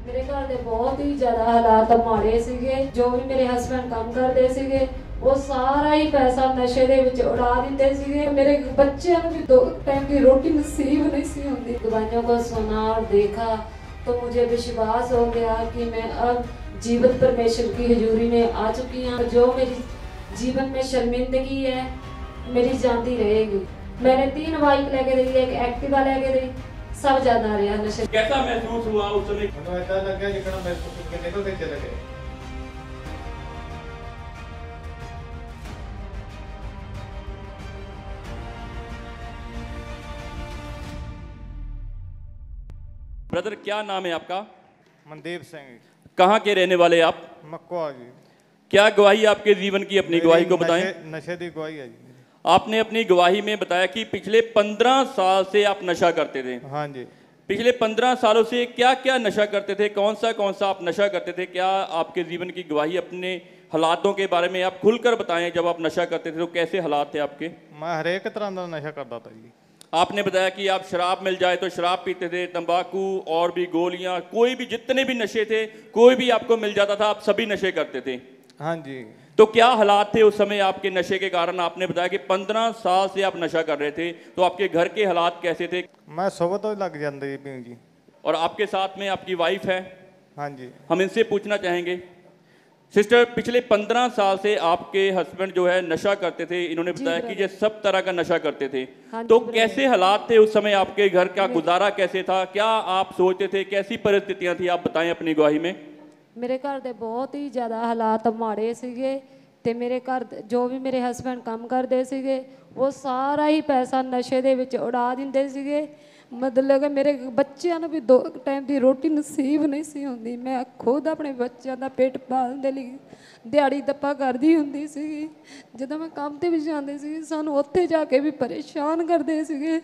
ਮੇਰੇ ਘਰ ਦੇ ਬਹੁਤ ਹੀ ਜ਼ਿਆਦਾ ਹਾਲਾਤ ਮਾੜੇ ਸੀਗੇ। ਜੋ ਵੀ ਮੇਰੇ ਹਸਬੰਡ ਕੰਮ ਕਰਦੇ ਸੀਗੇ ਉਹ ਸਾਰਾ ਹੀ ਪੈਸਾ ਨਸ਼ੇ ਦੇ ਵਿੱਚ ਉਡਾ ਦਿੰਦੇ ਸੀਗੇ। ਮੇਰੇ ਬੱਚਿਆਂ ਨੂੰ ਵੀ 2 टाइम की रोटी नसीब नहीं सी होती। दवाइयों को सुना और देखा तो मुझे विश्वास हो गया कि मैं अब जीवित परमेश्वर की हजूरी में आ चुकी हूँ। जो मेरी जीवन में शर्मिंदगी है मेरी जाती रहेगी। मैंने 3 बाइक लेके दी, एक एक्टिवा लेके दी, सब ज्यादा रहा नशे। कैसा महसूस हुआ उस समय? ऐसा लग गया जितना महसूस करके निकल के चले गए। ब्रदर, क्या नाम है आपका? मनदीप सिंह। कहाँ के रहने वाले आप? मक्वा जी। क्या गवाही आपके जीवन की, अपनी गवाही को बताएं। नशे की गवाही है जी। आपने अपनी गवाही में बताया कि पिछले 15 साल से आप नशा करते थे। हाँ जी। पिछले 15 सालों से क्या क्या नशा करते थे, कौन सा आप नशा करते थे? क्या आपके जीवन की गवाही, अपने हालातों के बारे में आप खुलकर बताएं। जब आप नशा करते थे तो कैसे हालात थे आपके? मैं हर एक तरह का नशा करता था जी। आपने बताया कि आप शराब मिल जाए तो शराब पीते थे, तंबाकू और भी गोलियां, कोई भी जितने भी नशे थे, कोई भी आपको मिल जाता था, आप सभी नशे करते थे। हाँ जी। तो क्या हालात थे उस समय आपके नशे के कारण? आपने बताया कि 15 साल से आप नशा कर रहे थे, तो आपके घर के हालात कैसे थे? मैं सुबह तो लग जाते जी। और आपके साथ में आपकी वाइफ है? हाँ जी। हम इनसे पूछना चाहेंगे। सिस्टर, पिछले 15 साल से आपके हस्बैंड जो है नशा करते थे, इन्होंने बताया कि ये सब तरह का नशा करते थे। हाँ तो जी, कैसे हालात थे उस समय आपके घर का? गुजारा कैसे था? क्या आप सोचते थे? कैसी परिस्थितियां थी? आप बताएं अपनी गवाही में। ਮੇਰੇ ਘਰ ਦੇ ਬਹੁਤ ਹੀ ਜ਼ਿਆਦਾ ਹਾਲਾਤ ਮਾੜੇ ਸੀਗੇ ਤੇ ਮੇਰੇ ਘਰ ਜੋ ਵੀ ਮੇਰੇ ਹਸਬੰਡ ਕੰਮ ਕਰਦੇ ਸੀਗੇ ਉਹ ਸਾਰਾ ਹੀ ਪੈਸਾ ਨਸ਼ੇ ਦੇ ਵਿੱਚ ਉਡਾ ਦਿੰਦੇ ਸੀਗੇ। ਮਤਲਬ ਕਿ ਮੇਰੇ ਬੱਚਿਆਂ ਨੂੰ ਵੀ 2 टाइम ਦੀ ਰੋਟੀ ਨਸੀਬ ਨਹੀਂ ਸੀ ਹੁੰਦੀ। ਮੈਂ ਖੁਦ ਆਪਣੇ ਬੱਚਿਆਂ ਦਾ ਪੇਟ ਪਾਲਣ ਦੇ ਲਈ ਦਿਹਾੜੀ ਦੱਪਾ ਕਰਦੀ ਹੁੰਦੀ ਸੀਗੀ। ਜਦੋਂ ਮੈਂ ਕੰਮ ਤੇ ਵੀ ਜਾਂਦੇ ਸੀ ਸਾਨੂੰ ਉੱਥੇ ਜਾ ਕੇ ਵੀ ਪਰੇਸ਼ਾਨ ਕਰਦੇ ਸੀਗੇ।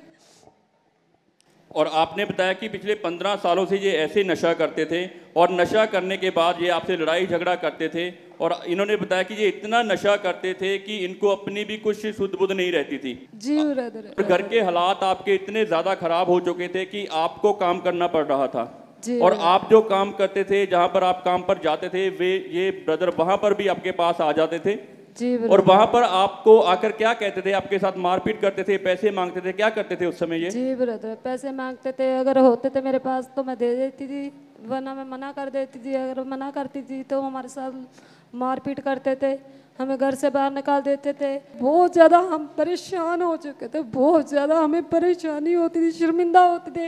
और आपने बताया कि पिछले 15 सालों से ये ऐसे नशा करते थे और नशा करने के बाद ये आपसे लड़ाई झगड़ा करते थे। और इन्होंने बताया कि ये इतना नशा करते थे कि इनको अपनी भी कुछ सुध बुध नहीं रहती थी। जी ब्रदर। और घर के हालात आपके इतने ज़्यादा खराब हो चुके थे कि आपको काम करना पड़ रहा था। जी। और आप जो काम करते थे, जहाँ पर आप काम पर जाते थे, वे ये ब्रदर वहाँ पर भी आपके पास आ जाते थे। जी। और वहां पर आपको आकर क्या कहते थे? आपके साथ मारपीट करते थे, पैसे मांगते थे, क्या करते थे उस समय ये? जी ब्रदर, पैसे मांगते थे, अगर होते थे मेरे पास तो मैं दे देती थी, वरना मैं मना कर देती थी। अगर मना करती थी तो हमारे साथ मारपीट करते थे, हमें घर से बाहर निकाल देते थे। बहुत ज़्यादा हम परेशान हो चुके थे, बहुत ज़्यादा हमें परेशानी होती थी, शर्मिंदा होते थे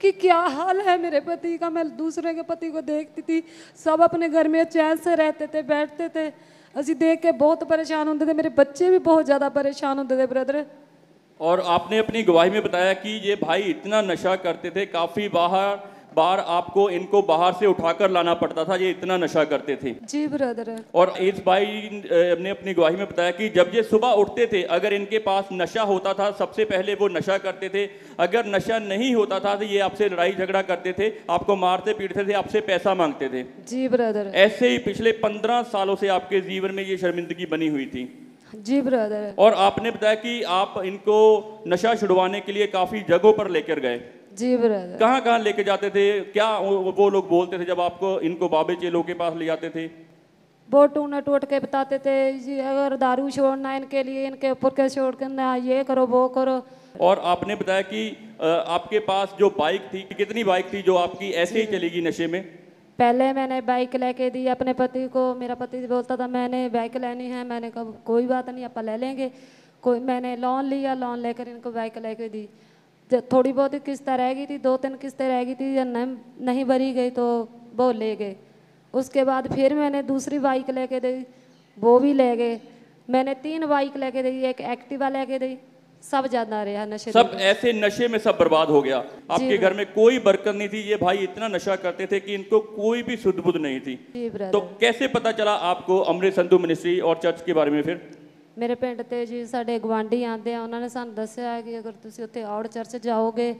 कि क्या हाल है मेरे पति का। मैं दूसरे के पति को देखती थी, सब अपने घर में चैन से रहते थे, बैठते थे, असी देख के बहुत परेशान होते थे। मेरे बच्चे भी बहुत ज़्यादा परेशान होते थे ब्रदर। और आपने अपनी गवाही में बताया कि ये भाई इतना नशा करते थे, काफ़ी बार आपको इनको बाहर से उठाकर लाना पड़ता था, ये इतना नशा करते थे। जी ब्रदर। और इस भाई ने अपनी गवाही में बताया कि जब ये सुबह उठते थे, अगर इनके पास नशा होता था सबसे पहले वो नशा करते थे, अगर नशा नहीं होता था तो ये आपसे लड़ाई झगड़ा करते थे, आपको मारते पीटते थे, आपसे पैसा मांगते थे। जी ब्रदर। ऐसे ही पिछले 15 सालों से आपके जीवन में ये शर्मिंदगी बनी हुई थी। जी ब्रदर। और आपने बताया कि आप इनको नशा छुड़वाने के लिए काफ़ी जगहों पर लेकर गए। जी ब्रदर। कहाँ कहाँ लेके जाते थे? क्या वो लोग बोलते थे जब आपको इनको बाबे चेलों के पास ले जाते थे? वो टूट के बताते थे जी, अगर दारू छोड़ना इनके लिए, इनके ऊपर के छोड़ करना, ये करो वो करो। और आपने बताया कि आपके पास जो बाइक थी, कितनी बाइक थी जो आपकी ऐसे ही चलेगी नशे में? पहले मैंने बाइक लेके दी अपने पति को। मेरा पति बोलता था मैंने बाइक लेनी है, मैंने कहा कोई बात नहीं आप ले लेंगे। मैंने लोन लिया, लोन लेकर इनको बाइक लेके दी। जब थोड़ी बहुत ही किस्तें रह गई थी, 2-3 किस्तें रह गई थी, या नहीं भरी गई तो वो ले गए। उसके बाद फिर मैंने दूसरी बाइक लेके दी, वो भी ले गए। मैंने 3 बाइक लेके दी, एक एक्टिवा लेके दी, सब ज्यादा रहा नशे। सब ऐसे नशे में सब बर्बाद हो गया। आपके घर में कोई बरकत नहीं थी। ये भाई इतना नशा करते थे कि इनको कोई भी सुध बुध नहीं थी। तो कैसे पता चला आपको अमृत संधू मिनिस्ट्री और चर्च के बारे में? फिर मेरे पिंड ते जी साडे गवांढी आते हैं, उन्होंने सानू दस्सिया कि अगर तुसीं उत्थे आउट चर्च जाओगे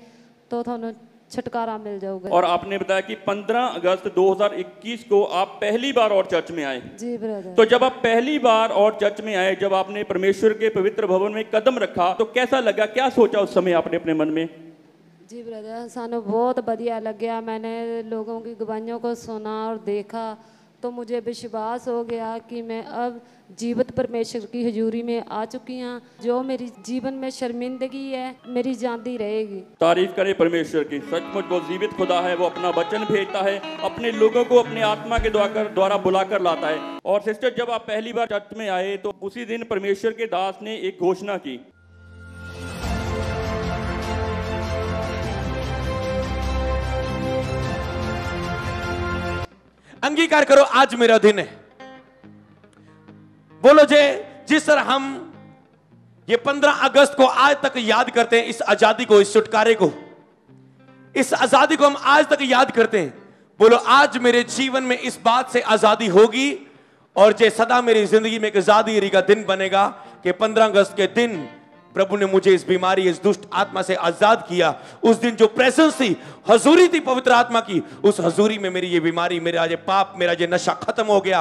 तो थानू छुटकारा मिल जाऊगा। और आपने बताया कि 15 अगस्त 2021 को आप पहली बार और चर्च में आए। जी ब्रदर। तो जब आप पहली बार और चर्च में आए, जब आपने परमेश्वर के पवित्र भवन में कदम रखा, तो कैसा लगा? क्या सोचा उस समय आपने अपने मन में? जी ब्रदर, सानू बहुत बढ़िया लग्या। मैंने लोगों की गवाहियों को सुना और देखा तो मुझे विश्वास हो गया कि मैं अब जीवित परमेश्वर की हजूरी में आ चुकी हूँ। जो मेरी जीवन में शर्मिंदगी है मेरी जाती रहेगी। तारीफ करें परमेश्वर की। सचमुच वो जीवित खुदा है, वो अपना वचन भेजता है, अपने लोगों को अपने आत्मा के द्वारा बुलाकर लाता है। और सिस्टर, जब आप पहली बार चर्च में आए तो उसी दिन परमेश्वर के दास ने एक घोषणा की। अंगीकार करो, आज मेरा दिन है। बोलो जे, जिस तरह हम ये 15 अगस्त को आज तक याद करते हैं, इस आजादी को, इस छुटकारे को, इस आजादी को हम आज तक याद करते हैं। बोलो, आज मेरे जीवन में इस बात से आजादी होगी और जे सदा मेरी जिंदगी में एक आजादी का दिन बनेगा कि 15 अगस्त के दिन प्रभु ने मुझे इस बीमारी, इस दुष्ट आत्मा से आजाद किया। उस दिन जो प्रेजेंस थी, हजूरी थी पवित्र आत्मा की, उस हजूरी में मेरी ये बीमारी, मेरा ये पाप, मेरा ये नशा खत्म हो गया।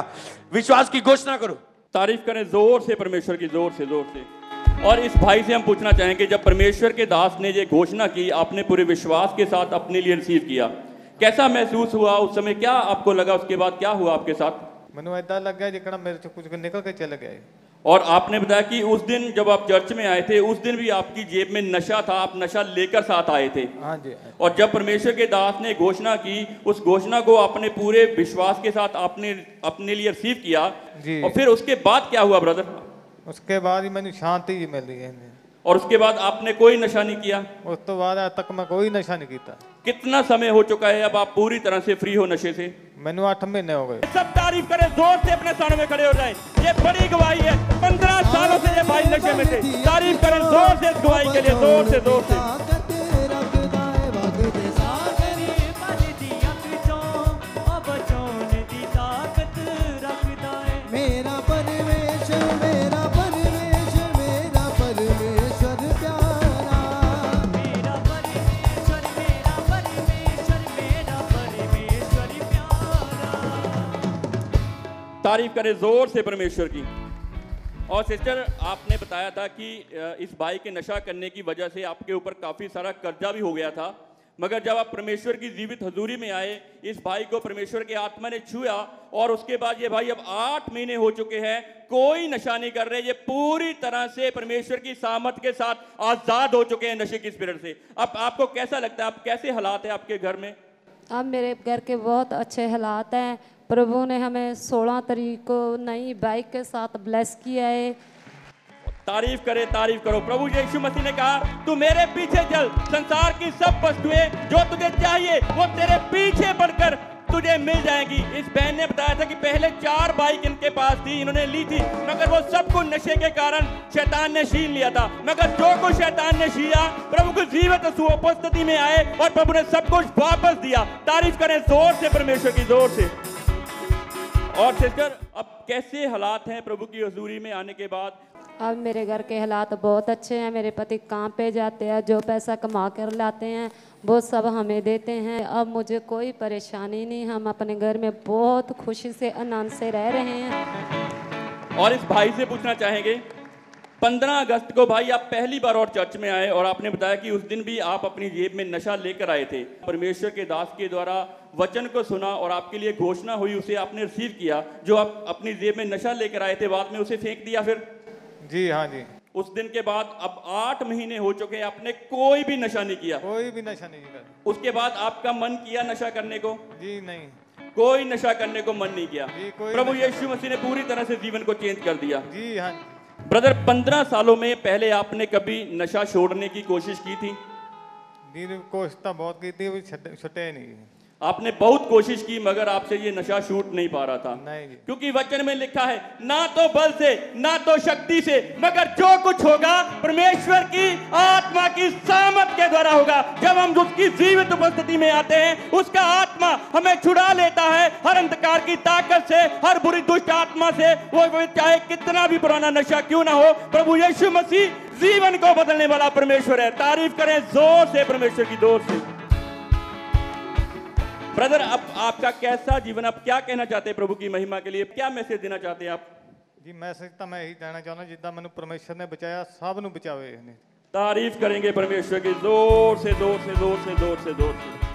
विश्वास की घोषणा करो। तारीफ करें जोर से परमेश्वर की, जोर से, जोर से। और इस भाई से हम पूछना चाहेंगे, जब परमेश्वर के दास ने ये घोषणा की, आपने पूरे विश्वास के साथ अपने लिए रिसीव किया, कैसा महसूस हुआ उस समय? क्या आपको लगा? उसके बाद क्या हुआ आपके साथ? ਮੈਨੂੰ ਇਦਾਂ ਲੱਗਿਆ ਜਿਕਣਾ ਮੇਰੇ ਤੋਂ ਕੁਝ ਨਿਕਲ ਕੇ ਚਲੇ ਗਿਆ। और आपने बताया कि उस दिन जब आप चर्च में आए थे, उस दिन भी आपकी जेब में नशा था, आप नशा लेकर साथ आए थे। हाँ जी। और जब परमेश्वर के दास ने घोषणा की, उस घोषणा को आपने पूरे विश्वास के साथ आपने अपने लिए रिसीव किया जी। और फिर उसके बाद क्या हुआ ब्रदर? उसके बाद ही मैंने शांति जी मिली है। और उसके बाद आपने कोई नशा नहीं किया? उस तो बाद आज तक मैं कोई नशा नहीं किया। कितना समय हो चुका है अब आप पूरी तरह से फ्री हो नशे से? मैंने 8 महीने हो गए। सब तारीफ करें, जोर से अपने स्थानों में खड़े हो जाएं। ये बड़ी गवाही है। 15 सालों से ये भाई नशे में थे। तारीफ करें जोर से इस गवाही के लिए, जोर से, जोर से। तारीफ करें जोर से परमेश्वर की। और सिस्टर, आपने बताया था कि इस भाई के नशा करने की वजह से आपके ऊपर काफ़ी सारा कर्जा भी हो गया था, मगर जब आप परमेश्वर की जीवित हजूरी में आए, इस भाई को परमेश्वर के आत्मा ने छुआ और उसके बाद ये भाई अब 8 महीने हो चुके हैं, कोई नशा नहीं कर रहे, ये पूरी तरह से परमेश्वर की सामर्थ के साथ आज़ाद हो चुके हैं नशे की स्पिरिट से। अब आपको कैसा लगता है? अब कैसे हालात है आपके घर में? अब मेरे घर के बहुत अच्छे हालात हैं। प्रभु ने हमें 16 तारीख को नई बाइक के साथ ब्लेस किया है। तारीफ करे, तारीफ करो। प्रभु यीशु मसीह ने कहा, तू मेरे पीछे चल, संसार की सब वस्तुएं जो तुझे चाहिए वो तेरे पीछे बढ़कर तुझे मिल जाएगी। इस बहन ने बताया था कि पहले 4 बाइक इनके पास थी, इन्होंने ली थी, मगर वो सब कुछ नशे के कारण शैतान ने छीन लिया था। मगर जो कुछ शैतान ने छीना, प्रभु को जीवित उपस्थिति में आए और प्रभु ने सब कुछ वापस दिया। तारीफ करें जोर से परमेश्वर की, जोर से। और सिस्टर, अब कैसे हालात हैं प्रभु की हजूरी में आने के बाद? अब मेरे घर के हालात बहुत अच्छे हैं। मेरे पति काम पे जाते हैं, जो पैसा कमा कर लाते हैं वो सब हमें देते हैं। अब मुझे कोई परेशानी नहीं, हम अपने घर में बहुत खुशी से आनंद से रह रहे हैं। और इस भाई से पूछना चाहेंगे, 15 अगस्त को भाई आप पहली बार और चर्च में आए और आपने बताया कि उस दिन भी आप अपनी जेब में नशा लेकर आए थे। परमेश्वर के दास के द्वारा वचन को सुना और आपके लिए घोषणा हुई, उसे आपने रिसीव किया। जो आप अपनी जेब में नशा लेकर आए थे, बाद में उसे फेंक दिया फिर? जी हाँ जी। उस दिन के बाद अब 8 महीने हो चुके हैं, आपने कोई भी नशा नहीं किया? कोई भी नशा नहीं किया। उसके बाद आपका मन किया नशा करने को? जी नहीं, कोई नशा करने को मन नहीं किया। प्रभु नशा। यीशु मसीह ने पूरी तरह से जीवन को चेंज कर दिया। जी हाँ। ब्रदर, 15 सालों में पहले आपने कभी नशा छोड़ने की कोशिश की थी? कोशिश तो बहुत की थी, छुटे नहीं। आपने बहुत कोशिश की मगर आपसे ये नशा छूट नहीं पा रहा था। नहीं जी। क्योंकि वचन में लिखा है, ना तो बल से ना तो शक्ति से, मगर जो कुछ होगा परमेश्वर की आत्मा की सामर्थ के द्वारा होगा। जब हम उसकी जीवित उपस्थिति में आते हैं, उसका आत्मा हमें छुड़ा लेता है हर अंधकार की ताकत से, हर बुरी दुष्ट आत्मा से। वो चाहे कितना भी पुराना नशा क्यों ना हो, प्रभु यीशु मसीह जीवन को बदलने वाला परमेश्वर है। तारीफ करें जोर से परमेश्वर की, जोर से। ब्रदर, अब आपका कैसा जीवन, आप क्या कहना चाहते हैं प्रभु की महिमा के लिए? क्या मैसेज देना चाहते हैं आप? जी मैसेज तो मैं यही देना चाहना, जिद्दां मैनूं परमेश्वर ने बचाया, सब नूं बचावे। तारीफ करेंगे परमेश्वर की, जोर से जोर से जोर से जोर से जोर से।